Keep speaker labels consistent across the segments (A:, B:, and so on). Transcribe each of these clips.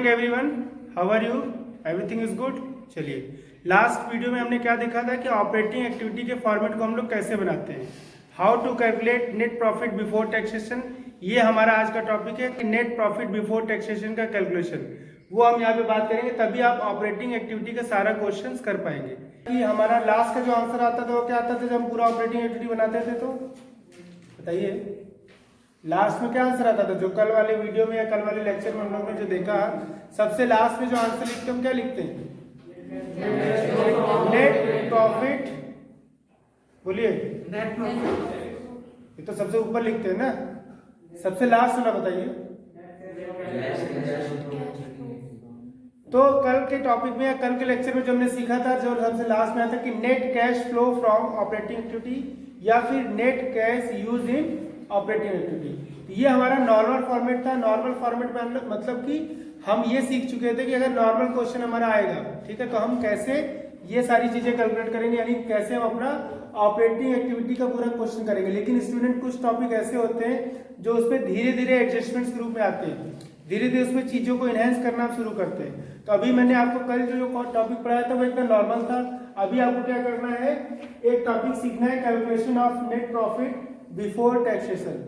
A: Morning everyone, how are you? Everything is good. चलिए, last video में हमने क्या देखा था कि ऑपरेटिंग एक्टिविटी के फॉर्मेट को हम लोग कैसे बनाते हैं, how to calculate net profit before taxation. ये हमारा आज का टॉपिक है कि नेट प्रॉफिट बिफोर टैक्सेशन का कैलकुलेशन, वो हम यहाँ पे बात करेंगे, तभी आप ऑपरेटिंग एक्टिविटी का सारा क्वेश्चंस कर पाएंगे। कि हमारा लास्ट का जो आंसर आता था वो क्या आता था जब हम पूरा ऑपरेटिंग एक्टिविटी बनाते थे, तो बताइए लास्ट में क्या आंसर आता था? जो कल वाले वीडियो में या कल वाले लेक्चर में हम लोग ने जो देखा, सबसे लास्ट में जो आंसर लिखते हैं हम क्या लिखते हैं? Net profit. बोलिए, ये तो सबसे ऊपर लिखते हैं ना, सबसे लास्ट वाला बताइए। तो कल के टॉपिक में या कल के लेक्चर में जो हमने सीखा था, जो सबसे लास्ट में आता कि net cash flow from operating activity या फिर net cash use in operating activity. ये हमारा नॉर्मल फॉर्मेट था। नॉर्मल फॉर्मेट में मतलब कि हम ये सीख चुके थे कि अगर नॉर्मल क्वेश्चन हमारा आएगा, ठीक है, तो हम कैसे ये सारी चीजें कैलकुलेट करेंगे, यानी कैसे हम अपना ऑपरेटिंग एक्टिविटी का पूरा क्वेश्चन करेंगे। लेकिन स्टूडेंट कुछ टॉपिक ऐसे होते हैं जो उसमें धीरे धीरे एडजस्टमेंट्स के रूप में आते हैं, धीरे धीरे उसमें चीजों को इनहेंस करना शुरू करते हैं। तो अभी मैंने आपको कल जो टॉपिक पढ़ाया था वो एकदम नॉर्मल था। अभी आपको क्या करना है, एक टॉपिक सीखना है, calculation of net profit before taxation.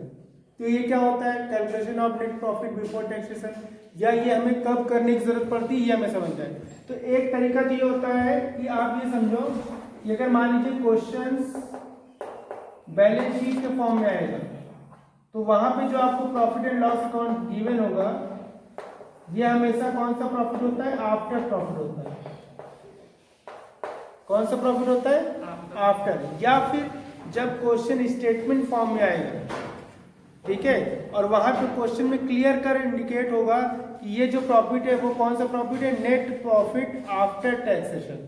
A: तो ये क्या होता है, calculation of net profit before taxation, या ये हमें कब करने की जरूरत पड़ती है ये हमें समझना है। तो एक तरीका तो ये होता है कि आप ये समझो कि अगर मान लीजिए क्वेश्चंस बैलेंस शीट के फॉर्म में आएगा, तो वहां पे जो आपको profit and loss account given होगा, ये हमेशा कौन सा प्रॉफिट होता है? आफ्टर प्रॉफिट होता है। कौन सा प्रॉफिट होता है? आफ्टर। या फिर जब क्वेश्चन स्टेटमेंट फॉर्म में आएगा, ठीक है, और वहां पे क्वेश्चन में क्लियर कर इंडिकेट होगा कि ये जो प्रॉफिट है वो कौन सा प्रॉफिट है? Net profit after taxation.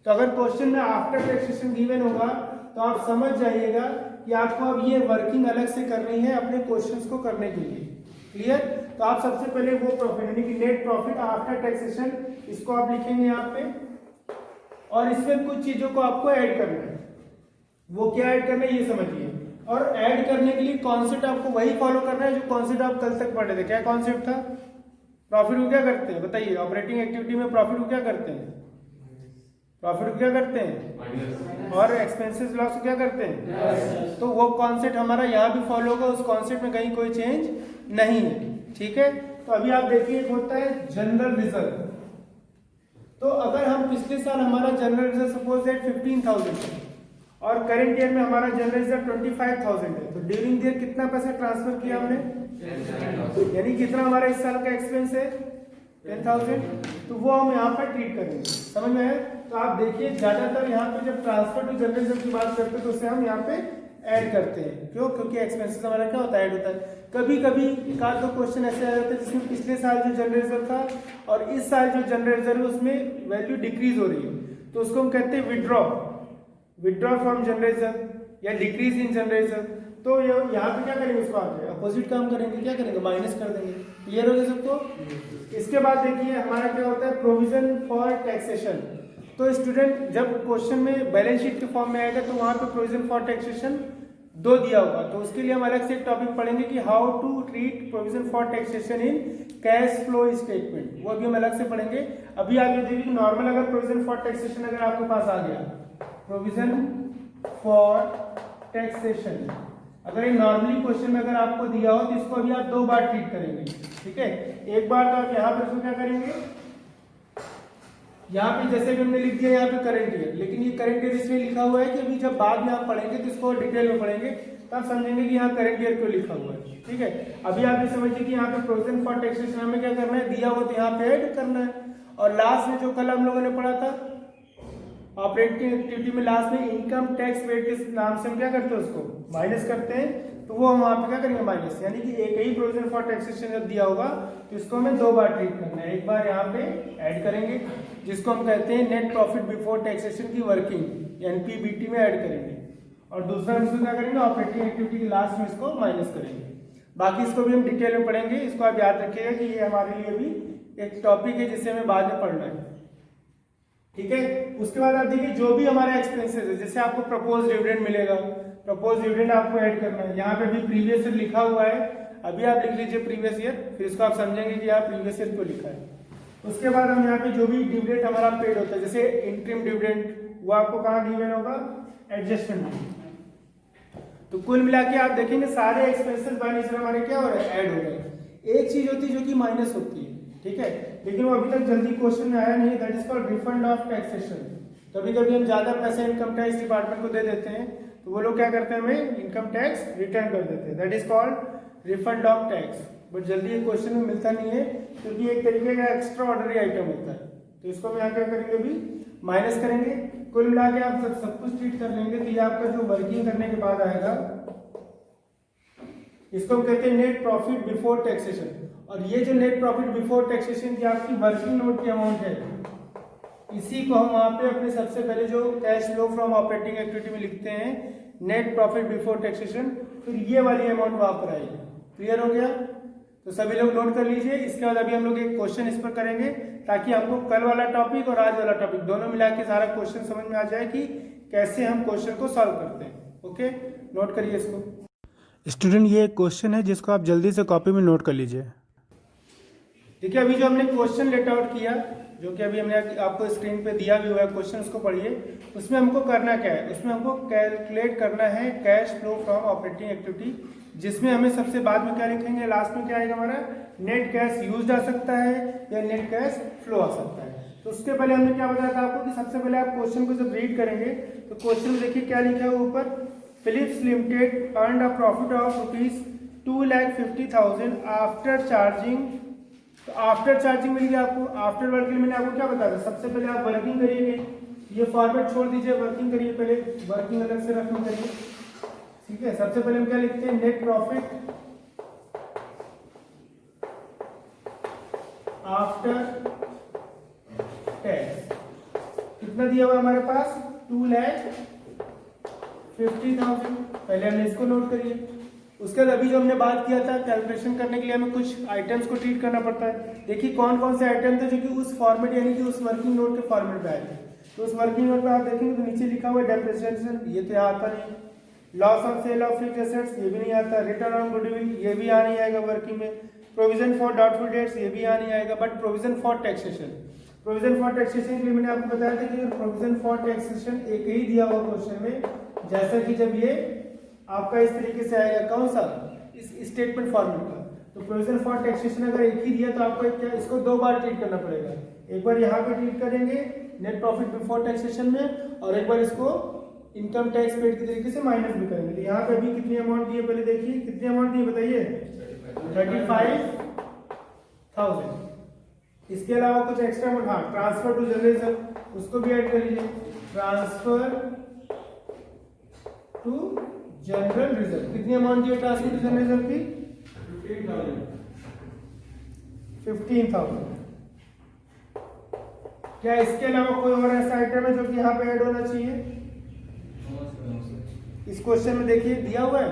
A: तो अगर क्वेश्चन में आफ्टर टैक्सेशन गिवन होगा तो आप समझ जाइएगा कि आपको अब ये वर्किंग अलग से करनी है अपने क्वेश्चंस को करने के लिए। क्लियर? तो आप सबसे पहले वो प्रॉफिट यानी कि नेट प्रॉफिट आफ्टर टैक्सेशन, इसको आप लिखेंगे यहाँ पे, और इसमें कुछ चीजों को आपको ऐड करना है। वो क्या ऐड करना है ये समझिए। और ऐड करने के लिए कॉन्सेप्ट आपको वही फॉलो करना है जो कॉन्सेप्ट आप कल तक पढ़े थे। क्या कॉन्सेप्ट था? प्रॉफिट को क्या करते हैं बताइए? ऑपरेटिंग एक्टिविटी में प्रॉफिट को क्या करते हैं? प्रॉफिट को क्या करते हैं? और एक्सपेंसेस लॉस को क्या करते हैं? तो वो कॉन्सेप्ट हमारा यहाँ भी फॉलो होगा, उस कॉन्सेप्ट में कहीं कोई चेंज नहीं है। ठीक है, तो अभी आप देखिए, एक होता है जनरल रिजर्व। तो अगर हम पिछले साल हमारा जनरल रिजर्व सपोज दैट 15,000 है और करंट ईयर में हमारा जनरल रिजर्व 25,000 है, तो ड्यूरिंग ईयर कितना पैसा ट्रांसफर किया हमने? यानी कितना हमारा इस साल का एक्सपेंस है? 10,000। तो वो हम यहाँ पर ट्रीट करेंगे। समझ में आया? तो आप देखिए, ज्यादातर यहाँ पे जब ट्रांसफर टू जनरल रिजर्व की बात करते हैं तो उसे हम यहाँ पे ऐड करते हैं। क्यों? क्योंकि एक्सपेंसेस हमारा क्या होता है? ऐड होता है। कभी कभी एक आध दो क्वेश्चन ऐसे आ जाते हैं जिसमें पिछले साल जो जनरल रिजर्व था और इस साल जो जनरल रिजर्व है उसमें वैल्यू डिक्रीज हो रही है, तो उसको हम कहते हैं विड्रॉ फ्रॉम जनरल रिजर्व या डिक्रीज इन जनरल रिजर्व। तो यहाँ पे क्या करेंगे, उसको आगे अपोजिट काम करेंगे, क्या करेंगे? माइनस कर देंगे। क्लियर हो गया सबको? इसके बाद देखिए हमारा क्या होता है, प्रोविजन फॉर टैक्सेशन। तो स्टूडेंट जब क्वेश्चन में बैलेंस शीट के फॉर्म में आएगा तो वहां पे प्रोविजन फॉर टैक्सेशन 2 दिया होगा, तो उसके लिए हम अलग से एक टॉपिक पढ़ेंगे कि how to treat provision for taxation in cash flow statement, वो भी हम अलग से पढ़ेंगे। अभी आप ये देखिए, नॉर्मल अगर प्रोविजन फॉर टैक्सेशन अगर आपके पास आ गया, प्रोविजन फॉर टैक्सेशन अगर एक नॉर्मली क्वेश्चन में अगर आपको दिया हो तो इसको अभी आप 2 बार ट्रीट करेंगे। ठीक है, एक बार तो आप यहाँ पर इसको क्या करेंगे, यहाँ पे जैसे भी हमने लिख दिया यहाँ पे करंट ईयर, लेकिन ये करंट ईयर इसलिए लिखा हुआ है कि अभी जब बाद में आप पढ़ेंगे तो इसको डिटेल में पढ़ेंगे, तब समझेंगे कि यहाँ करंट ईयर क्यों लिखा हुआ है। ठीक है, अभी आप ये समझिए कि यहाँ पे प्रोविजन फॉर टैक्सेशन हमें क्या करना है, दिया हो तो यहाँ पे ऐड करना है। और लास्ट में जो कल हम लोगों ने पढ़ा था ऑपरेटिंग एक्टिविटी में, लास्ट में इनकम टैक्स रेट के नाम से हम क्या करते हैं, उसको माइनस करते हैं। तो वो हम वहाँ पे क्या करेंगे, माइनस, यानी कि एक ही प्रोविजन फॉर टैक्सेशन जब दिया होगा तो इसको हमें 2 बार ट्रीट करना है। एक बार यहाँ पे ऐड करेंगे जिसको हम कहते हैं नेट प्रॉफिट बिफोर टैक्सेशन की वर्किंग, एनपीबीटी में ऐड करेंगे, और दूसरा हम इसको क्या करेंगे, ऑपरेटिंग एक्टिविटी के लास्ट में इसको माइनस करेंगे। बाकी इसको भी हम डिटेल में पढ़ेंगे। इसको आप याद रखिएगा कि ये हमारे लिए भी एक टॉपिक है जिसे हमें बाद में पढ़ना है। ठीक है, उसके बाद आप देखिए जो भी हमारा एक्सपेंसेस है, जैसे आपको प्रपोज डिविडेंड मिलेगा, प्रपोज डिविडेंड आपको ऐड करना है। यहाँ पे भी प्रीवियस लिखा हुआ है, अभी आप लिख लीजिए प्रीवियस ईयर, फिर इसको आप समझेंगे कि यहाँ प्रीवियस ईयर क्यों लिखा है। उसके बाद हम यहाँ पे जो भी डिविडेंड हमारा पेड होता है, जैसे इंटरिम डिविडेंड, वो आपको कहाँ गिवन होगा, एडजस्टमेंट में। तो कुल मिला के आप देखेंगे सारे एक्सपेंसेस बाय नेचर हमारे क्या हो रहे हैं, ऐड हो रहे हैं। एक चीज होती है जो कि माइनस होती है, ठीक है, लेकिन वो अभी तक जल्दी क्वेश्चन में आया नहीं, that is called refund of taxation. कभी कभी हम ज्यादा पैसे इनकम टैक्स डिपार्टमेंट को दे देते हैं, तो वो लोग क्या करते हैं, हमें इनकम टैक्स रिटर्न कर देते हैं, that is called refund of tax. But जल्दी ये क्वेश्चन में मिलता नहीं है, क्योंकि एक तरीके का एक्स्ट्रा ऑर्डनरी आइटम होता है। तो इसको हम यहाँ क्या करेंगे, अभी माइनस करेंगे। कुल मिला के आप सब कुछ ट्रीट कर लेंगे, तो ये आपका जो वर्किंग करने के बाद आएगा, इसको हम कहते हैं नेट प्रॉफिट बिफोर टैक्सेशन। और ये जो नेट प्रॉफिट बिफोर टैक्सेशन की आपकी वर्किंग नोट की अमाउंट है, इसी को हम वहां पे अपने सबसे पहले जो cash flow from operating activity में लिखते हैं, नेट प्रॉफिट बिफोर टैक्सेशन, फिर ये वाली अमाउंट वहां पर आएगी। क्लियर हो गया? तो सभी लोग नोट कर लीजिए। इसके बाद अभी हम लोग एक क्वेश्चन इस पर करेंगे, ताकि आपको कल वाला टॉपिक और आज वाला टॉपिक दोनों मिला के सारा क्वेश्चन समझ में आ जाए कि कैसे हम क्वेश्चन को सॉल्व करते हैं। ओके, नोट करिए इसको। स्टूडेंट, ये एक क्वेश्चन है जिसको आप जल्दी से कॉपी में नोट कर लीजिए। देखिए, अभी जो हमने क्वेश्चन लेट आउट किया, जो कि अभी हमने आपको स्क्रीन पे दिया भी हुआ है क्वेश्चन, उसको पढ़िए। उसमें हमको करना क्या है, उसमें हमको कैलकुलेट करना है cash flow from operating activity, जिसमें हमें सबसे बाद में क्या लिखेंगे, लास्ट में क्या आएगा हमारा, नेट कैश यूज आ सकता है या नेट कैश फ्लो आ सकता है। तो उसके पहले हमने क्या बताया था आपको कि सबसे पहले आप क्वेश्चन को जब रीड करेंगे तो क्वेश्चन में देखिए क्या लिखा है ऊपर, Philips limited earned a profit of ₹2,50,000 after charging. तो आफ्टर चार्जिंग मिल गया आपको। आफ्टर वर्किंग मैंने आपको क्या बताया था, सबसे पहले आप वर्किंग करिएगे, ये फॉर्मेट छोड़ दीजिए, वर्किंग करिए, पहले वर्किंग अलग से रखना करिए, ठीक है। सबसे पहले हम क्या लिखते हैं, नेट प्रॉफिट आफ्टर टैक्स। कितना दिया हुआ हमारे पास, 2,50,000। पहले हमने इसको नोट करिए। उसके बाद अभी जो हमने बात किया था, कैलकुलेशन करने के लिए हमें कुछ आइटम्स को ट्रीट करना पड़ता है। देखिए कौन कौन से आइटम थे जो कि उस फॉर्मेट यानी कि उस वर्किंग नोट के फॉर्मेट में आए थे। तो उस वर्किंग नोट में आप देखेंगे तो नीचे लिखा हुआ है डेप्रिसिएशन, ये तो आता नहीं। Loss on sale of fixed assets, ये भी नहीं आता। रिटर्न ऑन गुडविल, ये भी यहाँ नहीं आएगा वर्किंग में। प्रोविजन फॉर डाउटफुल डेट्स, ये भी यहाँ नहीं आएगा। But provision for taxation, provision for taxation के लिए मैंने आपको बताया था कि प्रोविजन फॉर टैक्सेशन एक ही दिया हुआ क्वेश्चन में, जैसा कि जब ये आपका इस तरीके से आएगा, कौन सा, इस स्टेटमेंट फॉर्मेट का। तो प्रोविजन फॉर टैक्सेशन अगर एक ही दिया तो आपको क्या, इसको दो बार ट्रीट करना पड़ेगा। एक बार यहाँ पे ट्रीट करेंगे नेट प्रॉफिट बिफोर टैक्सेशन में, और एक बार इसको इनकम टैक्स पेड के तरीके से माइनस भी करेंगे। तो यहाँ पे अभी कितनी अमाउंट दी है, पहले देखिए कितनी अमाउंट दी है बताइए, 35,000। इसके अलावा कुछ एक्स्ट्रा अमाउंट, हाँ, ट्रांसफर टू जनरल रिजर्व, उसको भी ऐड कर लीजिए। ट्रांसफर टू जनरल रिजर्व, कितनी अमाउंट दी है ट्रांसफर टू जनरल रिजर्व की, 15,000। क्या इसके अलावा कोई और ऐसा आइटम है जो कि यहाँ पे ऐड होना चाहिए? इस क्वेश्चन में देखिए दिया हुआ है,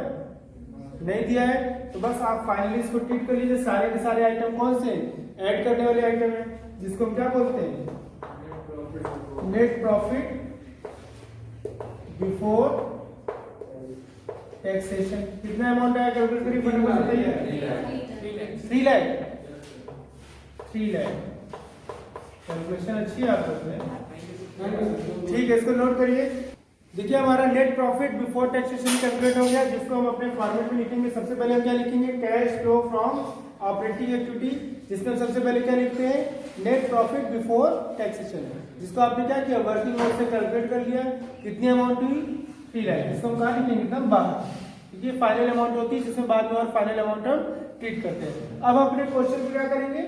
A: नहीं दिया है, तो बस आप फाइनली इसको ट्रीट कर लीजिए। सारे के सारे आइटम कौन से ऐड करने वाले आइटम है, जिसको हम क्या बोलते हैं, नेट प्रॉफिट बिफोर टैक्सेशन। कितना अमाउंट आया कैलकुलेट करिए, फटाफट बताइए। 3 लाख। कैलकुलेशन अच्छी है आपको, ठीक है, इसको नोट करिए। देखिए हमारा net profit before taxation calculate हो गया, जिसको हम अपने फॉर्मेट में लिखेंगे। सबसे पहले हम क्या लिखेंगे, cash flow from operating activity, जिसमें सबसे पहले क्या लिखते हैं, नेट प्रॉफिट बिफोर टैक्सेशन, जिसको आपने क्या किया, वर्किंग नोट से कैलकुलेट कर लिया। कितनी अमाउंट हुई, 3 लाख। इसको हम कहाँ लिखेंगे, एकदम बाहर, क्योंकि ये फाइनल अमाउंट होती है जिसमें बाद में और फाइनल अमाउंट हम ट्रीट करते हैं। अब अपने क्वेश्चन को क्या करेंगे,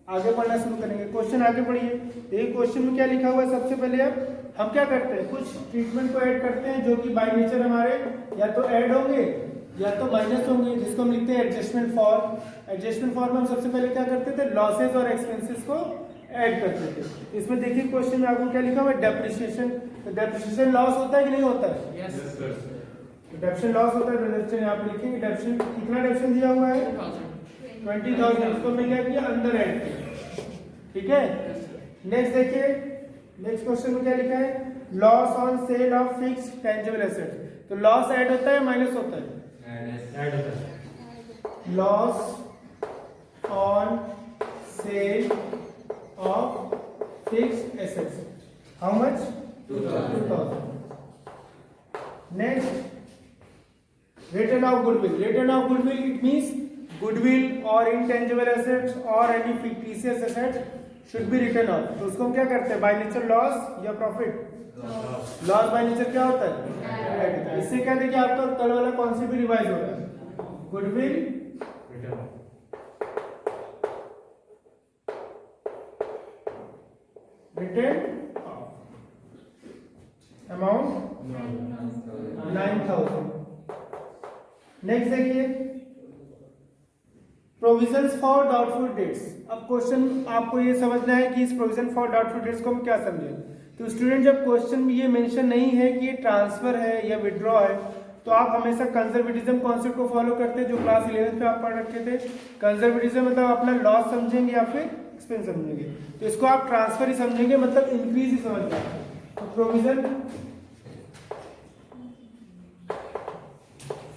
A: आगे पढ़ना शुरू करेंगे। क्वेश्चन आगे पढ़िए। ये क्वेश्चन में क्या लिखा हुआ है, सबसे पहले अब हम क्या करते हैं, कुछ ट्रीटमेंट को ऐड करते हैं जो कि बाय नेचर हमारे या तो ऐड होंगे या तो माइनस होंगे, जिसको हम लिखते हैं एडजस्टमेंट फॉर। एडजस्टमेंट फॉर में हम सबसे पहले क्या करते थे, लॉसेस और एक्सपेंसेस को ऐड करते थे। इसमें देखिए क्वेश्चन में आपको क्या लिखा हुआ है, डेप्रिसिएशन। तो डेप्रिसिएशन लॉस होता है कि नहीं होता है, डेप्रिसिएशन लॉस होता है। डेप्रिसिएशन यहाँ पे लिखेंगे, डेप्रिसिएशन कितना डेप्रिसिएशन दिया हुआ है, 20,000। इसको हमने क्या किया, अंदर ऐड किया, ठीक है। नेक्स्ट देखिए, नेक्स्ट क्वेश्चन में क्या लिखा है, loss on sale of fixed tangible assets. तो लॉस ऐड होता है माइनस होता है, ऐड होता है। Loss on sale of fixed assets, how much? 2000. Next, return of goodwill. Return of goodwill, it means goodwill or intangible assets or any fictitious assets should be written off. तो उसको हम क्या करते हैं? By nature loss या profit? Loss by nature क्या होता है? इससे क्या देखिए आपका कल वाला कॉन्सेप्ट भी रिवाइज होगा. Goodwill written amount 9000. नेक्स्ट देखिए प्रोविजंस फॉर डाउटफुल डेट्स. अब क्वेश्चन आपको ये समझना है कि इस प्रोविजन फॉर डाउटफुल डेट्स को हम क्या समझें. तो स्टूडेंट जब क्वेश्चन में ये मेंशन नहीं है कि ये ट्रांसफर है या विड्रॉ है, तो आप हमेशा कंजर्वेटिज्म कॉन्सेप्ट को फॉलो करते हैं जो क्लास 11th पे आप पढ़ रखे थे. कंजर्वेटिज्म मतलब अपना लॉस समझेंगे या फिर एक्सपेंस समझेंगे. तो इसको आप ट्रांसफर ही समझेंगे, मतलब इंक्रीज ही समझना. तो प्रोविजन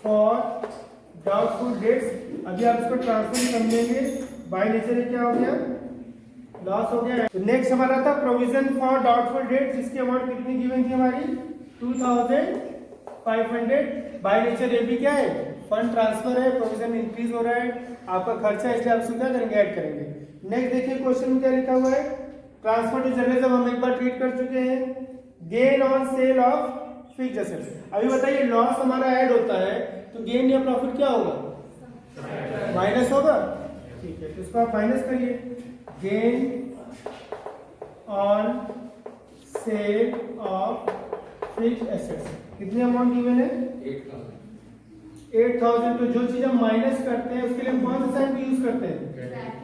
A: फॉर डाउटफुल डेट्स, अभी आप इसको ट्रांसफर समझेंगे. बाय नेचर क्या हो गया? लॉस हो गया. तो नेक्स्ट हमारा था प्रोविजन फॉर डाउटफुल डेट्स, जिसकी अमाउंट कितनी गिवन थी हमारी? 2500. बाय नेचर ये भी क्या है? फंड ट्रांसफर है. प्रोविजन इंक्रीज हो रहा है, आपका खर्चा है, इसलिए आप इसको क्या करेंगे? ऐड करेंगे. नेक्स्ट देखिए क्वेश्चन में क्या लिखा हुआ है? ट्रांसफर टू जर्नलिज्म हम एक बार ट्रीट कर चुके हैं. Gain on sale of fixed assets. अभी बताइए लॉस हमारा ऐड होता है तो गेन या प्रॉफिट क्या होगा? माइनस होगा. ठीक है, तो इसको आप माइनस करिए. Gain on sale of fixed assets कितनी अमाउंट गिवन है? 8000. तो जो चीज हम माइनस करते हैं उसके लिए हम कौन सा साइन को यूज करते हैं?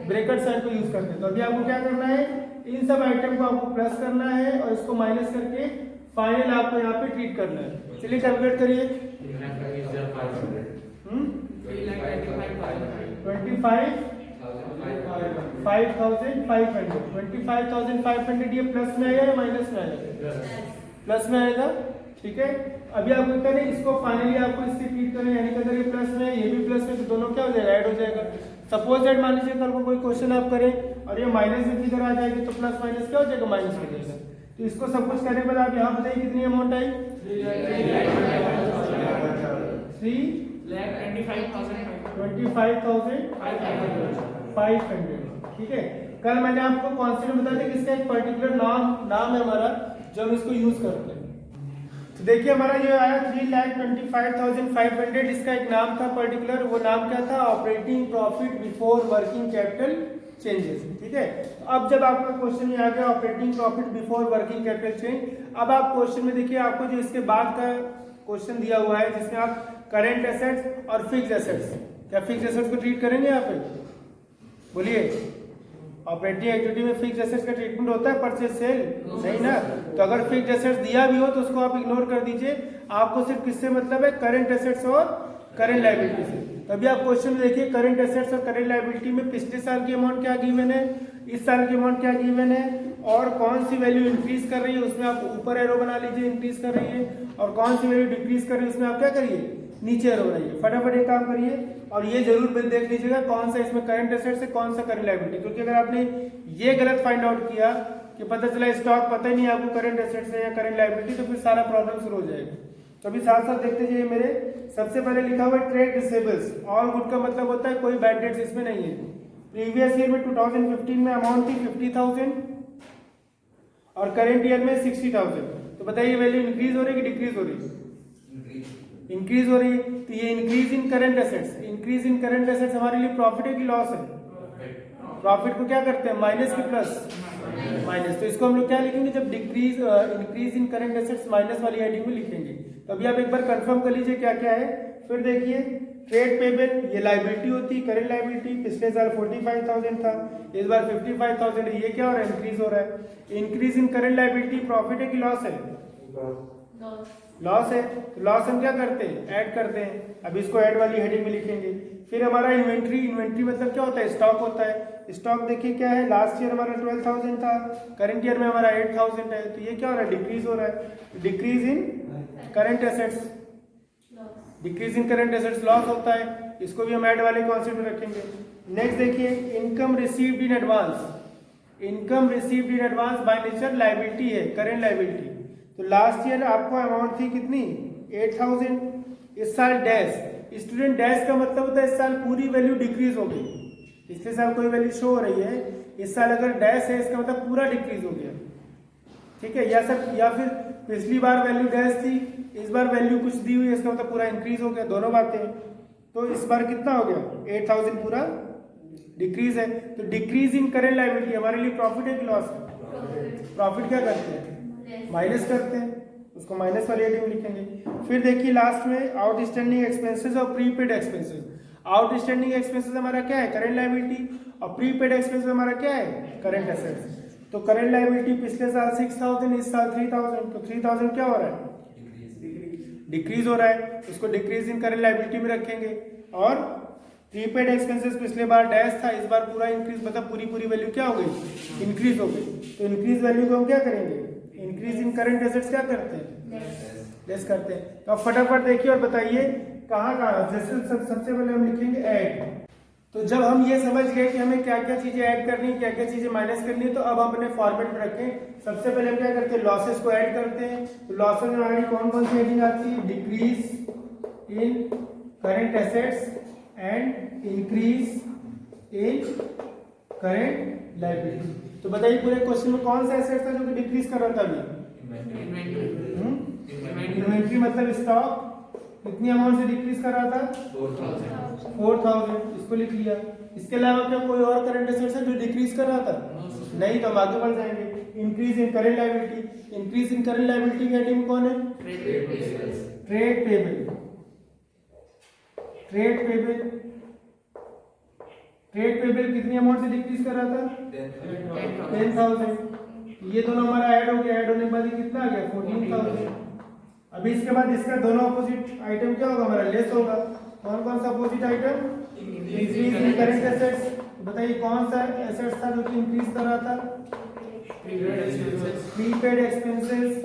A: ब्रैकेट साइन को यूज करते हैं. तो अभी आपको क्या करना है? इन सब आइटम को आपको प्लस करना है और इसको माइनस करके फाइनल आपको यहाँ पे ट्रीट करना है. चलिए कैलकुलेट करिए. 25,500. ये प्लस में आएगा या माइनस में आएगा? प्लस में आएगा. ठीक है, अभी आपको करें इसको फाइनली आपको इससे ट्रीट करें, यानी कि अगर ये प्लस में ये भी प्लस में तो दोनों क्या हो जाएगा? ऐड हो जाएगा. सपोज दैट मान लीजिए कल को कोई क्वेश्चन आप करें और ये माइनस में फिगर आ जाएगी तो प्लस माइनस क्या हो जाएगा? माइनस हो जाएगा. तो इसको सब कुछ करने के बाद आप यहाँ बताइए कितनी अमाउंट आई? 25,500. ठीक है, कल मैंने आपको कॉन्सेप्ट बता दिया कि इसका एक पर्टिकुलर नाम है हमारा जो हम इसको यूज करते हैं. तो देखिए हमारा ये आया 3,25,500. इसका एक नाम था पर्टिकुलर. वो नाम क्या था? Operating profit before working capital changes. ठीक है, अब जब आपका क्वेश्चन में आ गया operating profit before working capital change, अब आप क्वेश्चन में देखिए आपको जो इसके बाद का क्वेश्चन दिया हुआ है जिसमें आप करंट एसेट्स और फिक्स्ड एसेट्स, क्या फिक्स्ड एसेट्स को ट्रीट करेंगे यहाँ पे? बोलिए. ऑपरेटिंग एक्टिविटी में फिक्स्ड एसेट्स का ट्रीटमेंट होता है परचेज सेल? नहीं ना. तो अगर फिक्स्ड एसेट्स दिया भी हो तो उसको आप इग्नोर कर दीजिए. आपको सिर्फ किससे मतलब है? करंट एसेट्स और करंट लायबिलिटी से. तभी आप क्वेश्चन में देखिए करंट एसेट्स और करंट लायबिलिटी में पिछले साल की अमाउंट क्या गिवन है, इस साल की अमाउंट क्या गिवन है, और कौन सी वैल्यू इंक्रीज कर रही है उसमें आप ऊपर एरो बना लीजिए इंक्रीज कर रही है, और कौन सी वैल्यू डिक्रीज कर रही है उसमें आप क्या करिए? नीचे एरो बनाइए. फटाफट ये काम करिए और ये जरूर देख लीजिएगा कौन सा इसमें करंट एसेट्स है कौन सा करंट लायबिलिटी. क्योंकि अगर आपने ये गलत फाइंड आउट किया कि पता चला स्टॉक पता ही नहीं आपको करंट एसेट्स है या करंट लायबिलिटी, तो फिर सारा प्रॉब्लम शुरू हो जाएगा. तो अभी साथ साथ देखते जाइए मेरे. सबसे पहले लिखा हुआ है ट्रेड रिसीवेबल्स. ऑल गुड का मतलब होता है कोई बैड डेट्स इसमें नहीं है. प्रीवियस ईयर में 2015 में अमाउंट थी 50,000 और करेंट ईयर में 60,000. तो बताइए वैल्यू इंक्रीज हो रही है कि डिक्रीज हो रही है? इंक्रीज हो रही है. तो ये increase in current assets, increase in current assets हमारे लिए प्रॉफिट है कि लॉस है? प्रॉफिट को क्या करते हैं? माइनस की प्लस माइनस. तो इसको हम लोग क्या लिखेंगे? जब decrease increase in current assets minus वाली हेडिंग में लिखेंगे. तो अभी आप एक बार कंफर्म कर लीजिए क्या क्या है. फिर देखिए ट्रेड पेबल ये लायबिलिटी होती है, करंट लायबिलिटी. पिछले साल 45,000 था, इस बार 55,000 है. ये क्या हो रहा है? इंक्रीज हो रहा है. Increase in current liability profit है कि लॉस है? लॉस है. तो लॉस हम क्या करते हैं? ऐड करते हैं. अब इसको ऐड वाली हेडिंग में लिखेंगे. फिर हमारा इन्वेंट्री. इन्वेंट्री मतलब क्या होता है? स्टॉक होता है. स्टॉक देखिए क्या है? लास्ट ईयर हमारा 12,000 था, करंट ईयर में हमारा 8,000 है. तो ये क्या हो रहा है? डिक्रीज हो रहा है. Decrease in current assets decrease in current assets loss होता है, इसको भी हम ऐड वाले कॉन्सेप्ट में रखेंगे। नेक्स्ट देखिए income received in advance. Income received in advance by nature liability है, करंट लायबिलिटी। तो लास्ट ईयर आपको अमाउंट थी कितनी 8000, इस साल डैश, स्टूडेंट डैश का मतलब होता है इस साल पूरी वैल्यू डिक्रीज हो गई। पिछले साल कोई वैल्यू शो हो रही है, इस साल अगर डैश है इसका मतलब पूरा डिक्रीज हो गया, ठीक है। या फिर पिछली बार वैल्यू डैश थी, इस बार वैल्यू कुछ दी हुई है, इसका मतलब पूरा इंक्रीज हो गया, दोनों बातें। तो इस बार कितना हो गया 8000 पूरा डिक्रीज है। तो डिक्रीज इन करंट लायबिलिटी हमारे लिए प्रॉफिट है कि लॉस है? प्रॉफिट क्या करते हैं, माइनस करते हैं, उसको माइनस वाले हेडिंग में लिखेंगे। फिर देखिए लास्ट में आउटस्टैंडिंग एक्सपेंसेस और प्रीपेड एक्सपेंसेस। आउटस्टैंडिंग एक्सपेंसेस हमारा क्या है, करंट लायबिलिटी, और प्रीपेड एक्सपेंसेस हमारा क्या है, करंट एसेट्स। तो करंट लायबिलिटी पिछले साल 6000, इस साल 3000, तो 3000 क्या हो रहा है, डिक्रीज हो रहा है, उसको डिक्रीज इन करंट लायबिलिटी में रखेंगे। और प्रीपेड एक्सपेंसेस पिछले बार डैश था, इस बार पूरा इंक्रीज, मतलब पूरी वैल्यू क्या हो गई, इंक्रीज हो गई। तो इंक्रीज वैल्यू को हम क्या करेंगे, इंक्रीज इन करंट एसेट्स क्या करते हैं, लेस करते हैं। तो आप फटाफट देखिए और बताइए कहाँ कहाँ। जैसे सबसे पहले हम लिखेंगे ऐड। तो जब हम ये समझ गए कि हमें क्या क्या चीजें ऐड करनी है, क्या क्या चीजें माइनस करनी है, तो अब हम अपने फॉर्मेट में रखें। सबसे पहले हम क्या करते हैं, लॉसेस को ऐड करते हैं। तो लॉसेस में हमारी कौन कौन सी हेडिंग आती है, decrease in current assets and increase in current liability. तो बताइए पूरे क्वेश्चन में कौन सा एसेट था जो कि डिक्रीज कर रहा था अभी, इन्वेंट्री मतलब स्टॉक। कितनी अमाउंट से डिक्रीज कर रहा था, 4000, इसको लिख लिया। इसके अलावा क्या कोई और करंट एसेट्स है जो डिक्रीज कर रहा था, नहीं, तो हम आगे बढ़ जाएंगे। Increase in current liability, increase in current liability की हेडिंग कौन है, trade payable. Trade payable, trade payable कितनी अमाउंट से डिक्रीज कर रहा था, 10000। ये दोनों हमारा ऐड हो गया, ऐड होने के बाद कितना आ गया, 14000। अभी इसके बाद इसका दोनों अपोजिट आइटम क्या होगा, हमारा लेस होगा। कौन कौन सा opposite item, increase in current assets. बताइए कौन सा एसेट्स था जो कि इंक्रीज कर रहा था, प्रीपेड एक्सपेंसेस।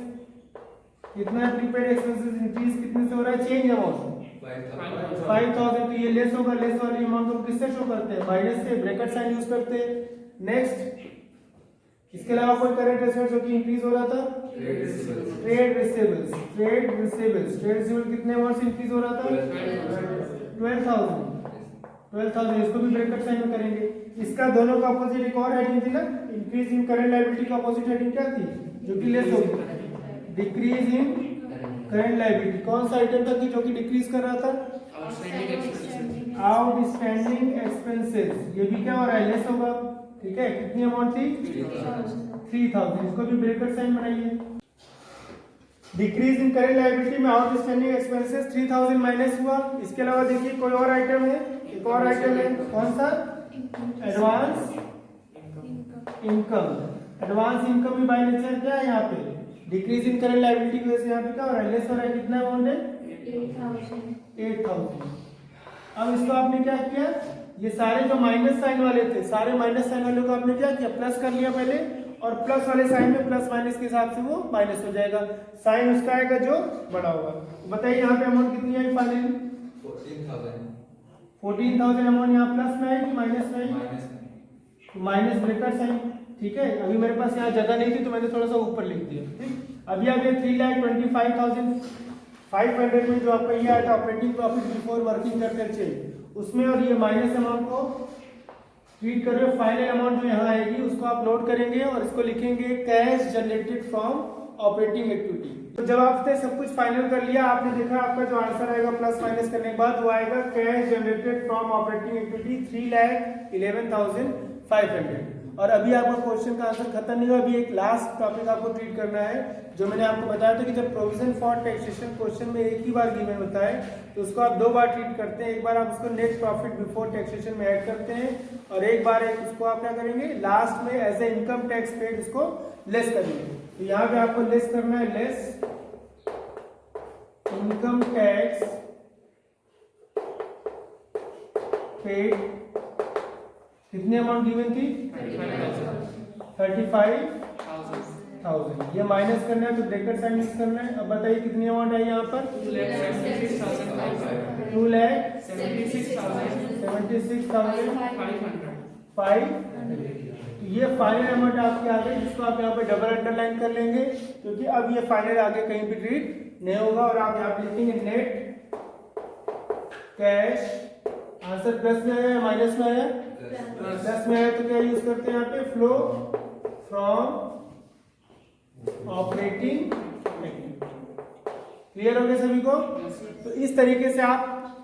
A: कितना प्रीपेड एक्सपेंसेस इंक्रीज कितने से हो रहा है, चेंज अमाउंट 5000। तो ये लेस होगा, लेस वाली अमाउंट को किससे शो करते हैं, माइनस से, ब्रैकेट साइन यूज करते हैं। नेक्स्ट, इसके अलावा कोई करंट एसेट जो कि इंक्रीज हो रहा था, trade receivables. Trade receivables, trade receivable कितने अमाउंट से इंक्रीज हो रहा था, 12000। इसको भी ब्रैकेट साइन में करेंगे। इसका दोनों का अपोजिट एक और हेडिंग थी ना, इंक्रीज इन करंट लायबिलिटी का अपोजिट हेडिंग क्या थी, जो कि लेस होगी, डिक्रीज इन करंट लायबिलिटी। कौन सा आइटम था कि जो कि डिक्रीज कर रहा था, आउटस्टैंडिंग एक्सपेंसेस। ये भी क्या हो रहा है, लेस होगा, ठीक है। कितनी अमाउंट थी, 3000, इसको भी ब्रैकेट साइन बनाइए। डिक्रीज इन करंट लायबिलिटी में आउटस्टैंडिंग एक्सपेंसेस 3000 माइनस हुआ। इसके अलावा देखिए कोई और आइटम है, एक और आइटम है, कौन सा, एडवांस इनकम। एडवांस इनकम भी बाय नेचर क्या है, यहाँ पे डिक्रीज इन करंट लायबिलिटी की वजह से यहाँ पे क्या हो रहा है, लेस हो रहा है। कितना अमाउंट है, 8000। अब इसको आपने क्या किया, ये सारे जो माइनस साइन वाले थे, सारे माइनस साइन वाले को आपने क्या किया, प्लस कर लिया पहले, और प्लस वाले साइन में प्लस माइनस के हिसाब से वो माइनस हो जाएगा। साइन उसका आएगा जो बड़ा होगा। बताइए यहाँ पे अमाउंट कितनी आई फाइनली, 14000 अमाउंट यहाँ प्लस में आई कि माइनस में आई, माइनस ब्रैकेट साइन, ठीक है। अभी मेरे पास यहाँ जगह नहीं थी तो मैंने थोड़ा सा ऊपर लिख दिया, ठीक। अभी आप ये 3,25,500 में जो आपका ये आया था operating profit before working capital change, उसमें और ये माइनस अमाउंट को ट्रीट कर रहे हो। फाइनल अमाउंट जो यहाँ आएगी उसको आप लोड करेंगे और इसको लिखेंगे cash generated from operating activity. तो जब आपने सब कुछ फाइनल कर लिया, आपने देखा आपका जो आंसर आएगा प्लस माइनस करने के बाद वो आएगा cash generated from operating activity 3,11,500। और अभी आपका क्वेश्चन का आंसर खत्म नहीं हुआ, अभी एक लास्ट टॉपिक आपको ट्रीट करना है जो मैंने आपको बताया था कि जब प्रोविजन फॉर टैक्सेशन क्वेश्चन में एक ही बार गिवन होता है तो उसको आप दो बार ट्रीट करते हैं। एक बार आप उसको नेट प्रॉफिट बिफोर टैक्सेशन में ऐड करते हैं और एक बार उसको आप क्या करेंगे लास्ट में as a income tax paid इसको लेस करेंगे। तो यहाँ पे आपको लेस करना है, लेस इनकम टैक्स पेड। कितनी अमाउंट गिवन थी, 35,000। 1000। ये माइनस करना है तो ब्रैकेट साइन यूज करना है। अब बताइए कितनी अमाउंट आई यहाँ पर? 2,76,500। ये फाइनल अमाउंट आपकी आ गई, जिसको आप यहाँ पे डबल अंडरलाइन कर लेंगे, क्योंकि अब ये फाइनल आगे कहीं भी ट्रीट नहीं होगा। और आप यहाँ पे लिखेंगे नेट कैश। आंसर प्लस में है या माइनस में है? प्लस में है, तो क्या यूज करते हैं यहाँ पे? Flow from operating. क्लियर हो गया सभी को? तो इस तरीके से आप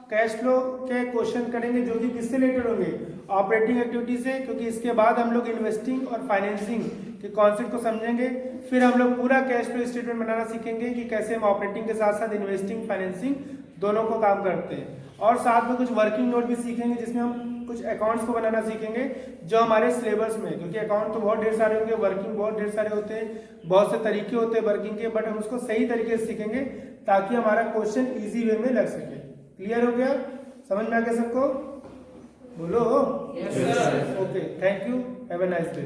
A: कैश फ्लो के क्वेश्चन करेंगे जो कि किससे रिलेटेड होंगे? ऑपरेटिंग एक्टिविटी से, क्योंकि इसके बाद हम लोग इन्वेस्टिंग और फाइनेंसिंग के कॉन्सेप्ट को समझेंगे। फिर हम लोग पूरा कैश फ्लो स्टेटमेंट बनाना सीखेंगे कि कैसे हम ऑपरेटिंग के साथ साथ इन्वेस्टिंग फाइनेंसिंग दोनों को काम करते हैं। और साथ में कुछ वर्किंग नोट भी सीखेंगे, जिसमें हम कुछ अकाउंट्स को बनाना सीखेंगे जो हमारे सिलेबस में, क्योंकि अकाउंट तो बहुत ढेर सारे होंगे, वर्किंग बहुत ढेर सारे होते हैं, बहुत से तरीके होते हैं वर्किंग के, बट हम उसको सही तरीके से सीखेंगे ताकि हमारा क्वेश्चन इजी वे में लग सके। क्लियर हो गया? समझ में आ गया सबको? बोलो। Okay, thank you, have a nice day.